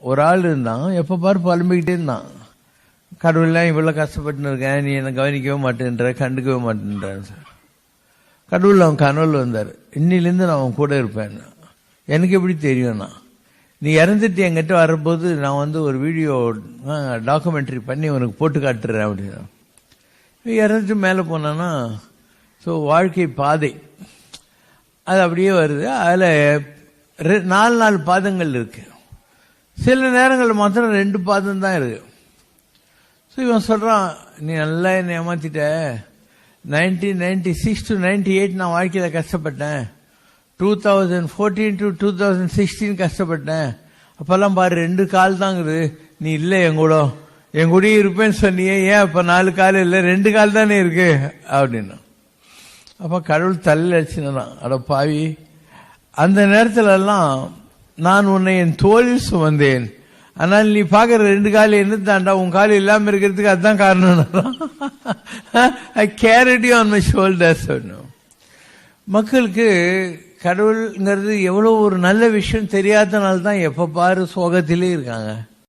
ஒரு ஆள் இருந்தான், எப்ப பாரு புலம்பிக்கிட்டே இருந்தான். கடவுள்லாம் இவ்வளவு கஷ்டப்பட்டு இருக்கேன், நீ என்ன கவனிக்கவே மாட்டேன்ற, கண்டுக்கவே மாட்டேன்றான் சார். கடவுள் அவன் கனவுல வந்தார், இன்னிலிருந்து நான் அவன் கூட இருப்பேன். எனக்கு எப்படி தெரியும்னா, நீ இறந்துட்டு என்கிட்ட வரும்போது நான் ஒரு வீடியோ டாக்குமெண்ட்ரி பண்ணி உனக்கு போட்டு காட்டுறேன் அப்படின்னா. இறந்துட்டு மேலே போனான்னா, ஸோ வாழ்க்கை பாதை அது அப்படியே வருது. அதில் 4 பாதங்கள் இருக்கு. சில நேரங்கள் மாத்திரம் 2 பாதம் தான் இருக்கு. ஸோ இவன் சொல்றான், நீ நல்லா என்னை ஏமாத்திட்ட. 1996 to 98 நான் வாழ்க்கையில கஷ்டப்பட்டேன். 2014 to 2016 கஷ்டப்பட்டேன். அப்பெல்லாம் பாரு 2 கால் தாங்குது. நீ இல்ல என் கூட இருப்பேன்னு சொன்னியே, ஏன் அப்ப 4 கால் இல்ல 2 கால் தானே இருக்கு அப்படின்னா. அப்ப கடவுள் தலையில் அடிச்சுனா, அட பாவி, அந்த நேரத்துல எல்லாம் நான் உன்னை என் தோளில் சுமந்தேன், ஆனால் நீ பாக்குற 2 கால் என்ன தாண்டா, உன் கால் இல்லாம இருக்கிறதுக்கு அதுதான் காரணம். I carried you on my shoulders. மக்களுக்கு கடவுள்ங்கிறது எவ்வளவு ஒரு நல்ல விஷயம் தெரியாதனால தான் எப்ப பாரு சோகத்திலே இருக்காங்க.